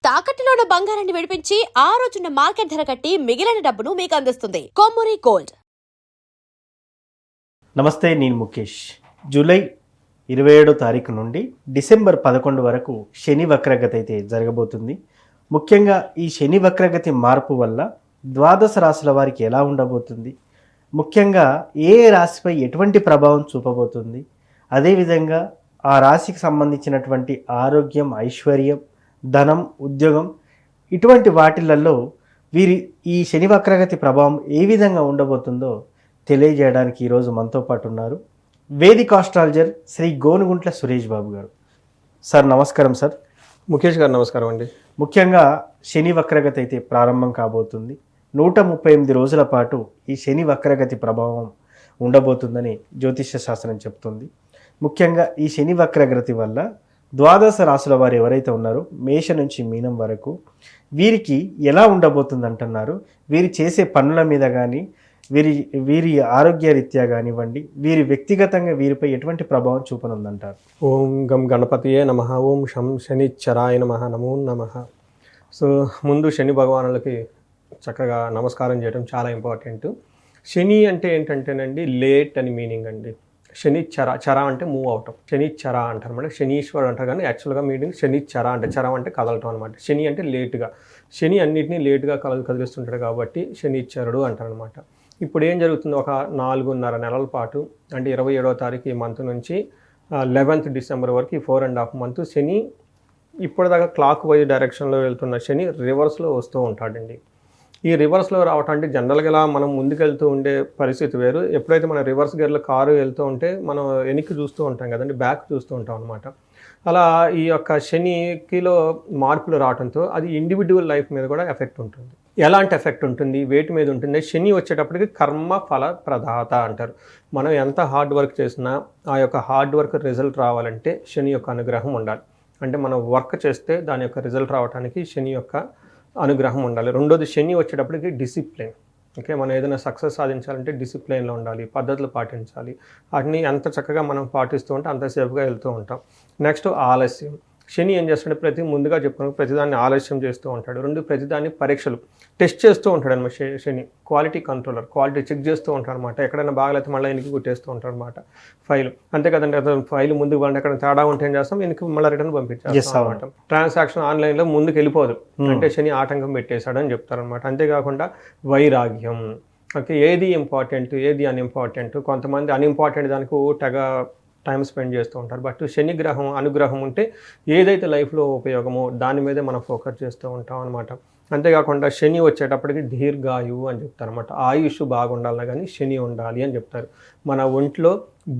తాకట్టులో ఉన్న బంగారాన్ని విడిపించి ఆ రోజున్న మార్కెట్ ధర కట్టి మిగిలిన డబ్బును మీకు అందిస్తుంది కొమ్మూరి గోల్డ్. నమస్తే, నేను ముఖేష్. జూలై 27వ తారీఖు నుండి డిసెంబర్ 11 వరకు శని వక్రగతి అయితే జరగబోతుంది. ముఖ్యంగా ఈ శని వక్రగతి మార్పు వల్ల ద్వాదశ రాశుల వారికి ఎలా ఉండబోతుంది, ముఖ్యంగా ఏ రాశిపై ఎటువంటి ప్రభావం చూపబోతుంది, అదేవిధంగా ఆ రాశికి సంబంధించినటువంటి ఆరోగ్యం, ఐశ్వర్యం, ధనం, ఉద్యోగం ఇటువంటి వాటిలలో ఈ శని వక్రగతి ప్రభావం ఏ విధంగా ఉండబోతుందో తెలియజేయడానికి ఈరోజు మనతో పాటు ఉన్నారు వేదిక్ ఆస్ట్రాలజర్ శ్రీ గోనుగుంట్ల సురేష్ బాబు గారు. సార్ నమస్కారం. సార్ ముఖేష్ గారు నమస్కారం అండి. ముఖ్యంగా శని వక్రగతి అయితే ప్రారంభం కాబోతుంది. 138 రోజుల పాటు ఈ శని వక్రగతి ప్రభావం ఉండబోతుందని జ్యోతిష్య శాస్త్రం చెప్తుంది. ముఖ్యంగా ఈ శని వక్రగతి వల్ల ద్వాదశ రాశుల వారు ఎవరైతే ఉన్నారో మేష నుంచి మీనం వరకు వీరికి ఎలా ఉండబోతుంది అంటున్నారు. వీరి చేసే పనుల మీద కానీ వీరి ఆరోగ్య రీత్యా కానివ్వండి, వీరి వ్యక్తిగతంగా వీరిపై ఎటువంటి ప్రభావం చూపనుందంటారు? ఓం గం గణపతియే నమః, ఓం శం శనిశ్చరాయ నమః, నమో నమః. సో ముందు శని భగవానులకి చక్కగా నమస్కారం చేయడం చాలా ఇంపార్టెంట్. శని అంటే ఏంటంటేనండి లేట్ అని మీనింగ్ అండి. శనిచ్చర, చర అంటే మూవ్ అవటం, శనిచ్చర అంటారు అనమాట. శనీశ్వరుడు అంటారు కానీ యాక్చువల్గా మీనింగ్ శనిచ్చర అంటే చరం అంటే కదలటం అనమాట. శని అంటే లేటుగా, శని అన్నింటినీ లేటుగా కదిలిస్తుంటాడు కాబట్టి శనిచ్చరుడు అంటారు అనమాట. ఇప్పుడు ఏం జరుగుతుంది, ఒక 4.5 నెలల పాటు అంటే 27వ తారీఖు ఈ మంత్ నుంచి 11th డిసెంబర్ వరకు ఈ 4.5 మంత్ శని ఇప్పటిదాకా క్లాక్ వైజ్ డైరెక్షన్లో వెళ్తున్న శని రివర్స్లో వస్తూ ఉంటాడండి. ఈ రివర్స్లో రావటం అంటే జనరల్గా ఇలా మనం ముందుకెళ్తూ ఉండే పరిస్థితి వేరు. ఎప్పుడైతే మన రివర్స్ గేర్లో కారు వెళ్తూ ఉంటే మనం వెనక్కి చూస్తూ ఉంటాం కదండి, బ్యాక్ చూస్తూ ఉంటాం అనమాట. అలా ఈ యొక్క శనికిలో మార్పులు రావడంతో అది ఇండివిజువల్ లైఫ్ మీద కూడా ఎఫెక్ట్ ఉంటుంది. ఎలాంటి ఎఫెక్ట్ ఉంటుంది, వేటి మీద ఉంటుంది? శని వచ్చేటప్పటికి కర్మ ఫల ప్రదాత అంటారు. మనం ఎంత హార్డ్ వర్క్ చేసినా ఆ యొక్క హార్డ్ వర్క్ రిజల్ట్ రావాలంటే శని యొక్క అనుగ్రహం ఉండాలి. అంటే మనం వర్క్ చేస్తే దాని యొక్క రిజల్ట్ రావడానికి శని యొక్క అనుగ్రహం ఉండాలి. రెండోది శని వచ్చేటప్పటికి డిసిప్లిన్. ఓకే, మనం ఏదైనా సక్సెస్ సాధించాలంటే డిసిప్లిన్లో ఉండాలి, పద్ధతులు పాటించాలి. వాటిని ఎంత చక్కగా మనం పాటిస్తూ ఉంటే అంత సేఫ్గా వెళ్తూ ఉంటాం. నెక్స్ట్ ఆలస్యం. శని ఏం చేస్తాడు, ముందుగా చెప్పుకున్నాం ప్రతిదాన్ని ఆలస్యం చేస్తూ ఉంటాడు. రెండు, ప్రతిదాన్ని పరీక్షలు టెస్ట్ చేస్తూ ఉంటాడు అనమాట. శని క్వాలిటీ కంట్రోలర్, క్వాలిటీ చెక్ చేస్తూ ఉంటాడు అనమాట. ఎక్కడైనా బాగలేకపోతే మళ్ళీ వెనక్కి కుట్టేస్తూ ఉంటాడు అనమాట ఫైల్. అంతే కదండి, ఫైల్ ముందుకు వెళ్ళి ఎక్కడ తేడా ఉంటే ఏం చేస్తాం, వెనక్కి మళ్ళీ రిటర్న్ పంపించేస్తాం అనమాట. ట్రాన్సాక్షన్ ఆన్లైన్లో ముందుకు వెళ్ళిపోదు అంటే శని ఆటంకం పెట్టేశాడు అని చెప్తారనమాట. అంతేకాకుండా వైరాగ్యం. ఓకే, ఏది ఇంపార్టెంట్ ఏది అన్ఇంపార్టెంట్, కొంతమంది అన్ఇంపార్టెంట్ దానికి తెగ టైం స్పెండ్ చేస్తూ ఉంటారు. బట్ శని గ్రహం అనుగ్రహం ఉంటే ఏదైతే లైఫ్లో ఉపయోగమో దాని మీదే మనం ఫోకస్ చేస్తూ ఉంటాం అనమాట. అంతేకాకుండా శని వచ్చేటప్పటికి దీర్ఘాయువు అని చెప్తారు అనమాట. ఆయుష్ బాగుండాలన్నా కానీ శని ఉండాలి అని చెప్తారు. మన ఒంట్లో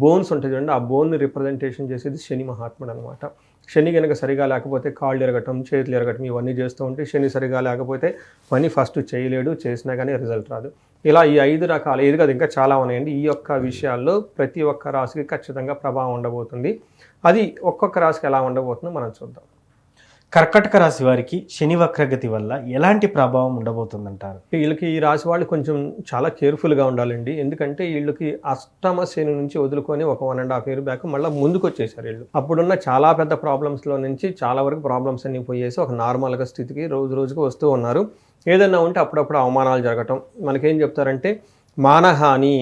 బోన్స్ ఉంటుంది చూడండి, ఆ బోన్ని రిప్రజెంటేషన్ చేసేది శని మహాత్ముడు అనమాట. శని కనుక సరిగా లేకపోతే కాళ్ళు ఎరగటం, చేతులు ఎరగటం ఇవన్నీ చేస్తూ ఉంటే, శని సరిగా లేకపోతే పని ఫస్ట్ చేయలేడు, చేసినా కానీ రిజల్ట్ రాదు. ఇలా ఈ 5 రకాలు, ఏది కాదు ఇంకా చాలా ఉన్నాయండి. ఈ యొక్క విషయాల్లో ప్రతి ఒక్క రాశికి ఖచ్చితంగా ప్రభావం ఉండబోతుంది. అది ఒక్కొక్క రాశికి ఎలా ఉండబోతుందో మనం చూద్దాం. కర్కటక రాశి వారికి శని వక్రగతి వల్ల ఎలాంటి ప్రభావం ఉండబోతుందంటారు? వీళ్ళకి ఈ రాశి వాళ్ళు కొంచెం చాలా కేర్ఫుల్గా ఉండాలండి. ఎందుకంటే వీళ్ళకి అష్టమ శని నుంచి వదులుకొని ఒక 1.5 year బ్యాక్ మళ్ళీ ముందుకు వచ్చేసారు వీళ్ళు. అప్పుడున్న చాలా పెద్ద ప్రాబ్లమ్స్లో నుంచి చాలా వరకు ప్రాబ్లమ్స్ అన్ని పోయేసి ఒక నార్మల్గా స్థితికి రోజు రోజుకు వస్తూ ఉన్నారు. ఏదన్నా ఉంటే అప్పుడప్పుడు అవమానాలు జరగటం. మనకేం చెప్తారంటే మానహాని,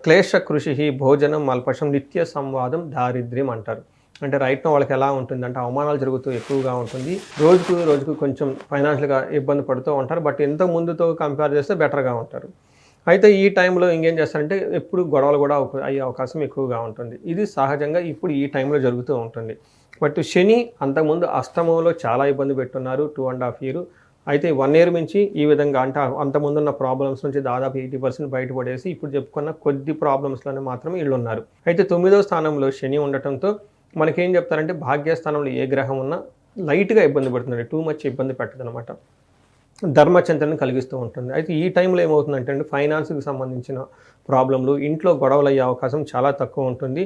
క్లేశ కృషి, భోజనం అల్పశం, నిత్య సంవాదం, దారిద్ర్యం అంటారు. అంటే రైట్ నో వాళ్ళకి ఎలా ఉంటుంది అంటే అవమానాలు జరుగుతూ ఎక్కువగా ఉంటుంది. రోజుకు కొంచెం ఫైనాన్షియల్గా ఇబ్బంది పడుతూ ఉంటారు. బట్ ఎంత ముందుతో కంపేర్ చేస్తే బెటర్గా ఉంటారు. అయితే ఈ టైంలో ఇంకేం చేస్తారంటే ఎప్పుడు గొడవలు కూడా అయ్యే అవకాశం ఎక్కువగా ఉంటుంది. ఇది సహజంగా ఇప్పుడు ఈ టైంలో జరుగుతూ ఉంటుంది. బట్ శని అంతకుముందు అష్టమంలో చాలా ఇబ్బంది పెట్టున్నారు 2.5 years. అయితే 1 year మించి ఈ విధంగా అంటే అంతకుముందున్న ప్రాబ్లమ్స్ నుంచి దాదాపు 80% బయటపడేసి ఇప్పుడు చెప్పుకున్న కొద్ది ప్రాబ్లమ్స్లోనే మాత్రమే వీళ్ళు ఉన్నారు. అయితే 9వ స్థానంలో శని ఉండటంతో మనకేం చెప్తారంటే భాగ్యస్థానంలో ఏ గ్రహం ఉన్నా లైట్గా ఇబ్బంది పడుతుంది, టూ మచ్ ఇబ్బంది పెట్టదు అనమాట. ధర్మచింతనని కలిగిస్తూ ఉంటుంది. అయితే ఈ టైంలో ఏమవుతుందంటే అండి, ఫైనాన్స్కి సంబంధించిన ప్రాబ్లంలు, ఇంట్లో గొడవలు అయ్యే అవకాశం చాలా తక్కువ ఉంటుంది.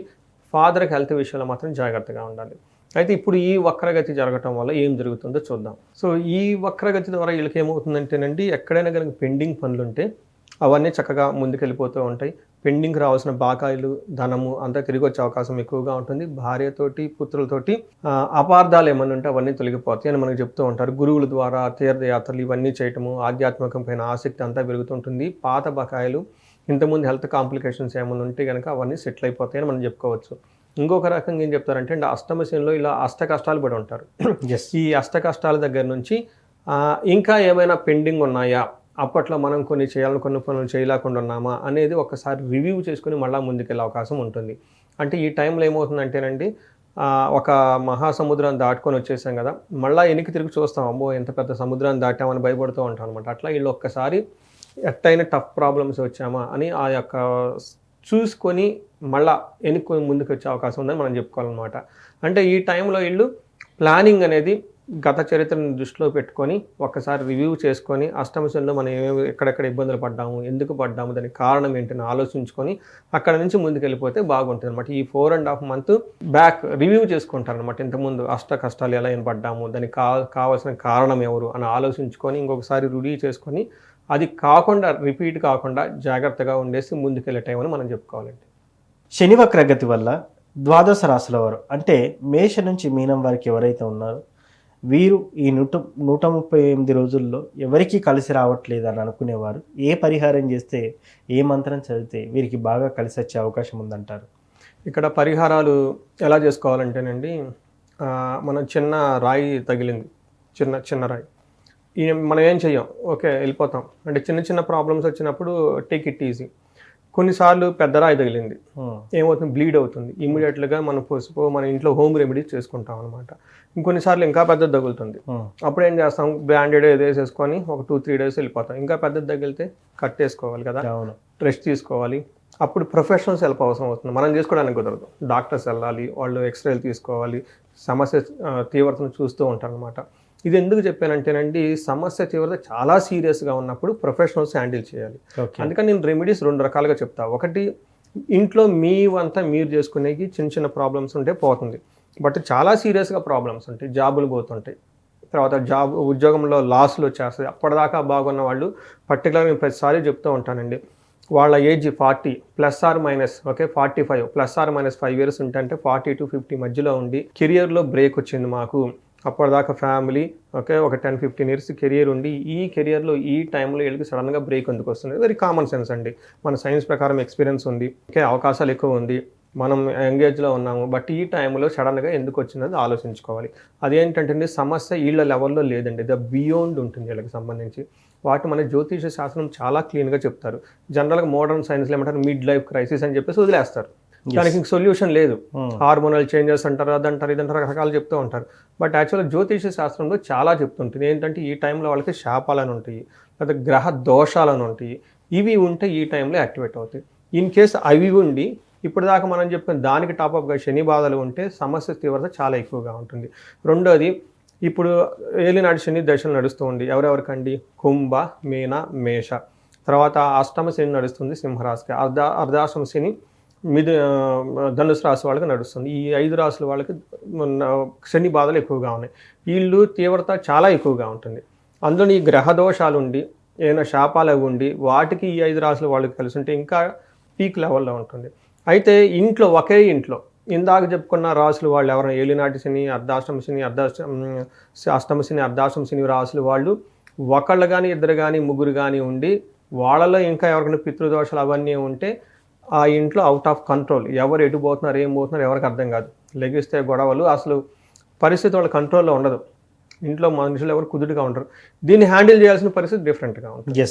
ఫాదర్కి హెల్త్ విషయంలో మాత్రం జాగ్రత్తగా ఉండాలి. అయితే ఇప్పుడు ఈ వక్రగతి జరగటం వల్ల ఏం జరుగుతుందో చూద్దాం. సో ఈ వక్రగతి ద్వారా వీళ్ళకి ఏమవుతుందంటేనండి, ఎక్కడైనా కనుక పెండింగ్ పనులు ఉంటే అవన్నీ చక్కగా ముందుకెళ్ళిపోతూ ఉంటాయి. పెండింగ్ రావాల్సిన బాకాయిలు, ధనము అంతా తిరిగి వచ్చే అవకాశం ఎక్కువగా ఉంటుంది. భార్యతోటి, పుత్రులతోటి అపార్థాలు ఏమన్నా ఉంటే అవన్నీ తొలగిపోతాయి అని మనకు చెప్తూ ఉంటారు. గురువుల ద్వారా తీర్థయాత్రలు ఇవన్నీ చేయటము, ఆధ్యాత్మికం పైన ఆసక్తి అంతా పెరుగుతుంటుంది. పాత బకాయిలు, ఇంతకుముందు హెల్త్ కాంప్లికేషన్స్ ఏమైనా ఉంటే కనుక అవన్నీ సెటిల్ అయిపోతాయని మనం చెప్పుకోవచ్చు. ఇంకొక రకంగా ఏం చెప్తారంటే అష్టమ శనిలో ఇలా అష్ట కష్టాలు పడి ఉంటారు. ఈ అష్ట కష్టాల దగ్గర నుంచి ఇంకా ఏమైనా పెండింగ్ ఉన్నాయా, అప్పట్లో మనం కొన్ని చేయాలనుకున్న పనులు చేయలేకుండా ఉన్నామా అనేది ఒకసారి రివ్యూ చేసుకుని మళ్ళీ ముందుకెళ్ళే అవకాశం ఉంటుంది. అంటే ఈ టైంలో ఏమవుతుందంటేనండి, ఒక మహాసముద్రాన్ని దాటుకొని వచ్చేసాం కదా, మళ్ళీ వెనక్కి తిరిగి చూస్తాం, అమ్మో ఎంత పెద్ద సముద్రాన్ని దాటామని భయపడుతూ ఉంటాం అనమాట. అట్లా వీళ్ళు ఒక్కసారి ఎట్టయినా టఫ్ ప్రాబ్లమ్స్ వచ్చామా అని ఆ యొక్క చూసుకొని మళ్ళా వెనుక్కొని ముందుకు వచ్చే అవకాశం ఉందని మనం చెప్పుకోవాలన్నమాట. అంటే ఈ టైంలో వీళ్ళు ప్లానింగ్ అనేది గత చరిత్రను దృష్టిలో పెట్టుకొని ఒక్కసారి రివ్యూ చేసుకొని అష్టమ శనిలో మనం ఏమేమి ఎక్కడెక్కడ ఇబ్బందులు పడ్డాము, ఎందుకు పడ్డాము, దానికి కారణం ఏంటని ఆలోచించుకొని అక్కడ నుంచి ముందుకు వెళ్ళిపోతే బాగుంటుంది అనమాట. ఈ 4.5 months బ్యాక్ రివ్యూ చేసుకుంటారు అనమాట. ఇంతకుముందు అష్ట కష్టాలు ఎలా ఏం పడ్డాము, దానికి కావాల్సిన కారణం ఎవరు అని ఆలోచించుకొని ఇంకొకసారి రివ్యూ చేసుకొని అది కాకుండా రిపీట్ కాకుండా జాగ్రత్తగా ఉండేసి ముందుకెళ్ళే టైం అని మనం చెప్పుకోవాలండి. శని వక్రగతి వల్ల ద్వాదశ రాశుల వారు అంటే మేష నుంచి మీనం వారికి ఎవరైతే ఉన్నారో వీరు ఈ 138 రోజుల్లో ఎవరికి కలిసి రావట్లేదు అని అనుకునేవారు ఏ పరిహారం చేస్తే, ఏ మంత్రం చదివితే వీరికి బాగా కలిసి వచ్చే అవకాశం ఉందంటారు? ఇక్కడ పరిహారాలు ఎలా చేసుకోవాలంటేనండి, మనం చిన్న రాయి తగిలింది, చిన్న రాయి, మనం ఏం చెయ్యం, ఓకే వెళ్ళిపోతాం. అంటే చిన్న ప్రాబ్లమ్స్ వచ్చినప్పుడు టేక్ ఇట్ ఈజీ. కొన్నిసార్లు పెద్ద రాయి తగిలింది, ఏమవుతుంది, బ్లీడ్ అవుతుంది. ఇమ్మీడియట్గా మనం పసుపు మన ఇంట్లో హోమ్ రెమెడీస్ చేసుకుంటాం అనమాట. ఇంకొన్నిసార్లు ఇంకా పెద్దది తగులుతుంది, అప్పుడు ఏం చేస్తాం, బ్రాండెడ్ ఏదో వేసేసుకొని ఒక 2-3 days వెళ్ళిపోతాం. ఇంకా పెద్దది తగిలితే కట్టేసుకోవాలి కదా, రెస్ట్ తీసుకోవాలి. అప్పుడు ప్రొఫెషనల్స్ హెల్ప్ అవసరం అవుతుంది, మనం చేసుకోవడానికి కుదరదు. డాక్టర్స్ వెళ్ళాలి, వాళ్ళు ఎక్స్రేలు తీసుకోవాలి, సమస్య తీవ్రతను చూస్తూ ఉంటారు అనమాట. ఇది ఎందుకు చెప్పానంటేనండి, సమస్య తీవ్రత చాలా సీరియస్గా ఉన్నప్పుడు ప్రొఫెషనల్స్ హ్యాండిల్ చేయాలి. అందుకని నేను రెమెడీస్ 2 రకాలుగా చెప్తా. ఒకటి, ఇంట్లో మీ వంతా మీరు చేసుకునేకి చిన్న ప్రాబ్లమ్స్ ఉంటే పోతుంది. బట్ చాలా సీరియస్గా ప్రాబ్లమ్స్ ఉంటాయి, జాబులు పోతుంటాయి, తర్వాత ఉద్యోగంలో లాస్లు వచ్చేస్తాయి. అప్పటిదాకా బాగున్న వాళ్ళు, పర్టికులర్గా నేను ప్రతిసారి చెప్తూ ఉంటానండి, వాళ్ళ age 40 +or- okay 45 +or- 5 years ఉంటే 40 to 50 మధ్యలో ఉండి కెరియర్లో బ్రేక్ వచ్చింది మాకు, అప్పటిదాకా ఫ్యామిలీ ఓకే ఒక 10-15 years కెరియర్ ఉండి ఈ కెరియర్లో ఈ టైంలో వీళ్ళకి సడన్గా బ్రేక్ ఎందుకు వస్తుంది? వెరీ కామన్ సెన్స్ అండి. మన సైన్స్ ప్రకారం ఎక్స్పీరియన్స్ ఉంది, ఓకే అవకాశాలు ఎక్కువ ఉంది, మనం ఎంగేజ్లో ఉన్నాము, బట్ ఈ టైంలో సడన్గా ఎందుకు వచ్చిందని ఆలోచించుకోవాలి. అదేంటంటే సమస్య వీళ్ళ లెవెల్లో లేదండి, ద బియాండ్ ఉంటుంది వీళ్ళకి సంబంధించి. వాటి మన జ్యోతిష శాస్త్రం చాలా క్లీన్గా చెప్తారు. జనరల్గా మోడర్న్ సైన్స్లో ఏమంటారు, మిడ్ లైఫ్ క్రైసిస్ అని చెప్పేసి వదిలేస్తారు, దానికి సొల్యూషన్ లేదు, హార్మోనల్ చేంజెస్ అంటారు, అదంటారు, ఇదంటారు, రకరకాలు చెప్తూ ఉంటారు. బట్ యాక్చువల్గా జ్యోతిష శాస్త్రంలో చాలా చెప్తుంటుంది ఏంటంటే, ఈ టైంలో వాళ్ళకి శాపాలను ఉంటాయి, లేదా గ్రహ దోషాలను ఉంటాయి, ఇవి ఉంటే ఈ టైంలో యాక్టివేట్ అవుతాయి. ఇన్ కేస్ అవి ఉండి ఇప్పుడు దాకా మనం చెప్పిన దానికి టాప్అప్గా శని బాధలు ఉంటే సమస్య తీవ్రత చాలా ఎక్కువగా ఉంటుంది. రెండోది, ఇప్పుడు ఏలినాటి శని దశలు నడుస్తూ ఉంది ఎవరెవరికండి, కుంభ, మీన, మేష. తర్వాత అష్టమ శని నడుస్తుంది సింహరాశికి, అర్ధాష్టమ శని ధనుసు రాశి వాళ్ళకి నడుస్తుంది. ఈ 5 రాశుల వాళ్ళకి శని బాధలు ఎక్కువగా ఉన్నాయి. వీళ్ళు తీవ్రత చాలా ఎక్కువగా ఉంటుంది. అందులో ఈ గ్రహ దోషాలు ఉండి ఏమైనా శాపాలు ఉండి వాటికి ఈ 5 రాశుల వాళ్ళకి కలిసి ఉంటే ఇంకా పీక్ లెవెల్లో ఉంటుంది. అయితే ఇంట్లో ఒకే ఇంట్లో ఇందాక చెప్పుకున్న రాశులు వాళ్ళు ఎవరైనా ఏలినాటి శని, అర్ధాష్టమ శని, అష్టమ శని, అర్ధాష్టమ శని రాశులు వాళ్ళు ఒకళ్ళు కానీ, ఇద్దరు కానీ, ముగ్గురు కానీ ఉండి వాళ్ళలో ఇంకా ఎవరికైనా పితృదోషాలు అవన్నీ ఉంటే ఆ ఇంట్లో అవుట్ ఆఫ్ కంట్రోల్, ఎవరు ఎటు పోతున్నారు, ఏం పోతున్నారు ఎవరికి అర్థం కాదు, లెగిస్తే గొడవలు, అసలు పరిస్థితి వాళ్ళ కంట్రోల్లో ఉండదు, ఇంట్లో మనుషులు ఎవరు కుదురుగా ఉంటారు. దీన్ని హ్యాండిల్ చేయాల్సిన పరిస్థితి డిఫరెంట్గా ఉంటుంది.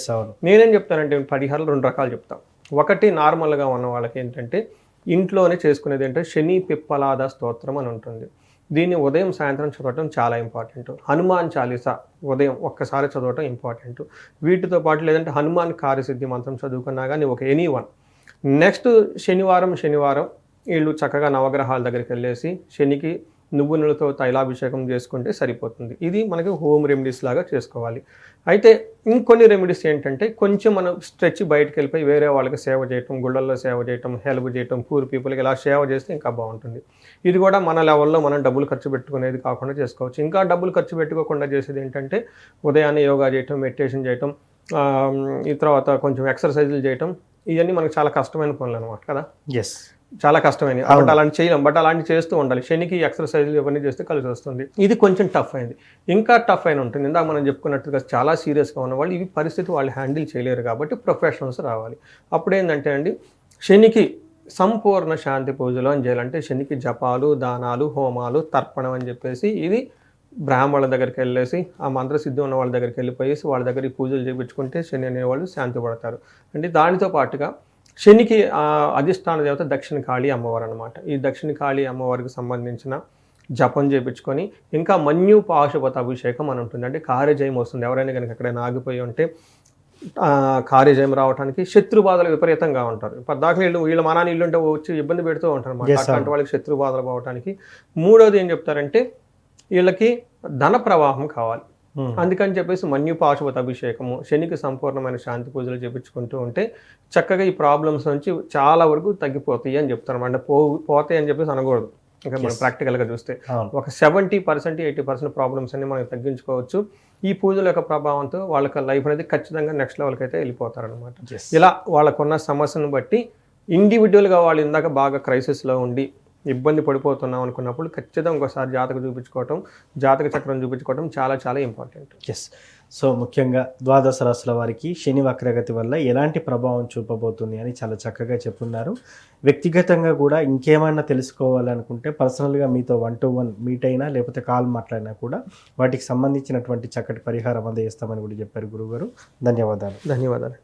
నేనేం చెప్తానంటే పరిహారాలు 2 రకాలు చెప్తాను. ఒకటి, నార్మల్గా ఉన్న వాళ్ళకి ఏంటంటే ఇంట్లోనే చేసుకునేది ఏంటంటే శని పిప్పలాద స్తోత్రం అని ఉంటుంది. దీన్ని ఉదయం సాయంత్రం చదవటం చాలా ఇంపార్టెంట్. హనుమాన్ చాలీసా ఉదయం ఒక్కసారి చదవటం ఇంపార్టెంట్. వీటితో పాటు లేదంటే హనుమాన్ కార్యసిద్ధి మంత్రం చదువుకున్నా కానీ ఒక ఎనీవన్. నెక్స్ట్ శనివారం వీళ్ళు చక్కగా నవగ్రహాల దగ్గరికి వెళ్ళేసి శనికి నువ్వు నూనెతో తైలాభిషేకం చేసుకుంటే సరిపోతుంది. ఇది మనకి హోమ్ రెమెడీస్ లాగా చేసుకోవాలి. అయితే ఇంకొన్ని రెమెడీస్ ఏంటంటే కొంచెం మనం స్ట్రెచ్ బయటకు వెళ్ళిపోయి వేరే వాళ్ళకి సేవ చేయటం, గుళ్ళల్లో సేవ చేయటం, హెల్ప్ చేయటం, పూర్ పీపుల్కి ఇలా సేవ చేస్తే ఇంకా బాగుంటుంది. ఇది కూడా మన లెవెల్లో మనం డబ్బులు ఖర్చు పెట్టుకునేది కాకుండా చేసుకోవచ్చు. ఇంకా డబ్బులు ఖర్చు పెట్టుకోకుండా చేసేది ఏంటంటే ఉదయాన్నే యోగా చేయటం, మెడిటేషన్ చేయటం, ఈ తర్వాత కొంచెం ఎక్సర్సైజులు చేయటం, ఇవన్నీ మనకు చాలా కష్టమైన పనులు అనమాట కదా, ఎస్. చాలా కష్టమైనవి. బట్ అలాంటి చేయలేం, బట్ అలాంటి చేస్తూ ఉండాలి. శనికి ఎక్సర్సైజులు ఇవన్నీ చేస్తే కలిసి వస్తుంది. ఇది కొంచెం టఫ్ అయింది, ఇంకా టఫ్ అయిన ఉంటుంది. ఇందాక మనం చెప్పుకున్నట్టుగా చాలా సీరియస్గా ఉన్న వాళ్ళు ఇవి పరిస్థితి వాళ్ళు హ్యాండిల్ చేయలేరు కాబట్టి ప్రొఫెషనల్స్ రావాలి. అప్పుడు ఏంటంటే అండి, శనికి సంపూర్ణ శాంతి పూజలు అని చేయాలంటే శనికి జపాలు, దానాలు, హోమాలు, తర్పణం అని చెప్పేసి ఇది బ్రాహ్మణుల దగ్గరికి వెళ్ళేసి ఆ మంత్రసిద్ధి ఉన్న వాళ్ళ దగ్గరికి వెళ్ళిపోయేసి వాళ్ళ దగ్గర ఈ పూజలు చేయించుకుంటే శని అనేవాళ్ళు శాంతి పడతారు. అంటే దానితో పాటుగా శనికి అధిష్టాన దేవత దక్షిణ కాళీ అమ్మవారు అనమాట. ఈ దక్షిణ కాళీ అమ్మవారికి సంబంధించిన జపం చేయించుకొని ఇంకా మన్యు పాశుపత అభిషేకం అని ఉంటుంది. అంటే కార్యజయం వస్తుంది. ఎవరైనా కనుక ఎక్కడైనా ఆగిపోయి ఉంటే కార్యజయం రావడానికి, శత్రుబాధలు విపరీతంగా ఉంటారు. పద్దాకలు వీళ్ళ మనాన్ని ఇల్లు ఉంటే వచ్చి ఇబ్బంది పెడుతూ ఉంటారు అన్నమాట. అట్లాంటి వాళ్ళకి శత్రుబాధలు పోవడానికి. మూడోది ఏం చెప్తారంటే వీళ్ళకి ధన ప్రవాహం కావాలి. అందుకని చెప్పేసి మన్యు పాశుపత అభిషేకము, శనికి సంపూర్ణమైన శాంతి పూజలు చేయించుకుంటూ ఉంటే చక్కగా ఈ ప్రాబ్లమ్స్ నుంచి చాలా వరకు తగ్గిపోతాయి అని చెప్తారు. అంటే పోతాయి అని చెప్పేసి అనకూడదు. ఇంకా మనం ప్రాక్టికల్గా చూస్తే ఒక 70%, 80% ప్రాబ్లమ్స్ అన్ని మనం తగ్గించుకోవచ్చు. ఈ పూజల యొక్క ప్రభావంతో వాళ్ళకి లైఫ్ అనేది ఖచ్చితంగా నెక్స్ట్ లెవెల్కి అయితే వెళ్ళిపోతారనమాట. ఇలా వాళ్ళకున్న సమస్యను బట్టి ఇండివిజువల్గా వాళ్ళు ఇందాక బాగా క్రైసిస్లో ఉండి ఇబ్బంది పడిపోతున్నాం అనుకున్నప్పుడు ఖచ్చితంగా ఒకసారి జాతక చూపించుకోవటం, జాతక చక్రం చూపించుకోవటం చాలా చాలా ఇంపార్టెంట్. ఎస్. సో ముఖ్యంగా ద్వాదశ రాశుల వారికి శని వక్రగతి వల్ల ఎలాంటి ప్రభావం చూపబోతుంది అని చాలా చక్కగా చెప్పున్నారు. వ్యక్తిగతంగా కూడా ఇంకేమైనా తెలుసుకోవాలనుకుంటే పర్సనల్గా మీతో 1-to-1 మీట్ అయినా లేకపోతే కాల్ మాట్లాడినా కూడా వాటికి సంబంధించినటువంటి చక్కటి పరిహారం అందజేస్తామని కూడా చెప్పారు గురువుగారు. ధన్యవాదాలు. ధన్యవాదాలు.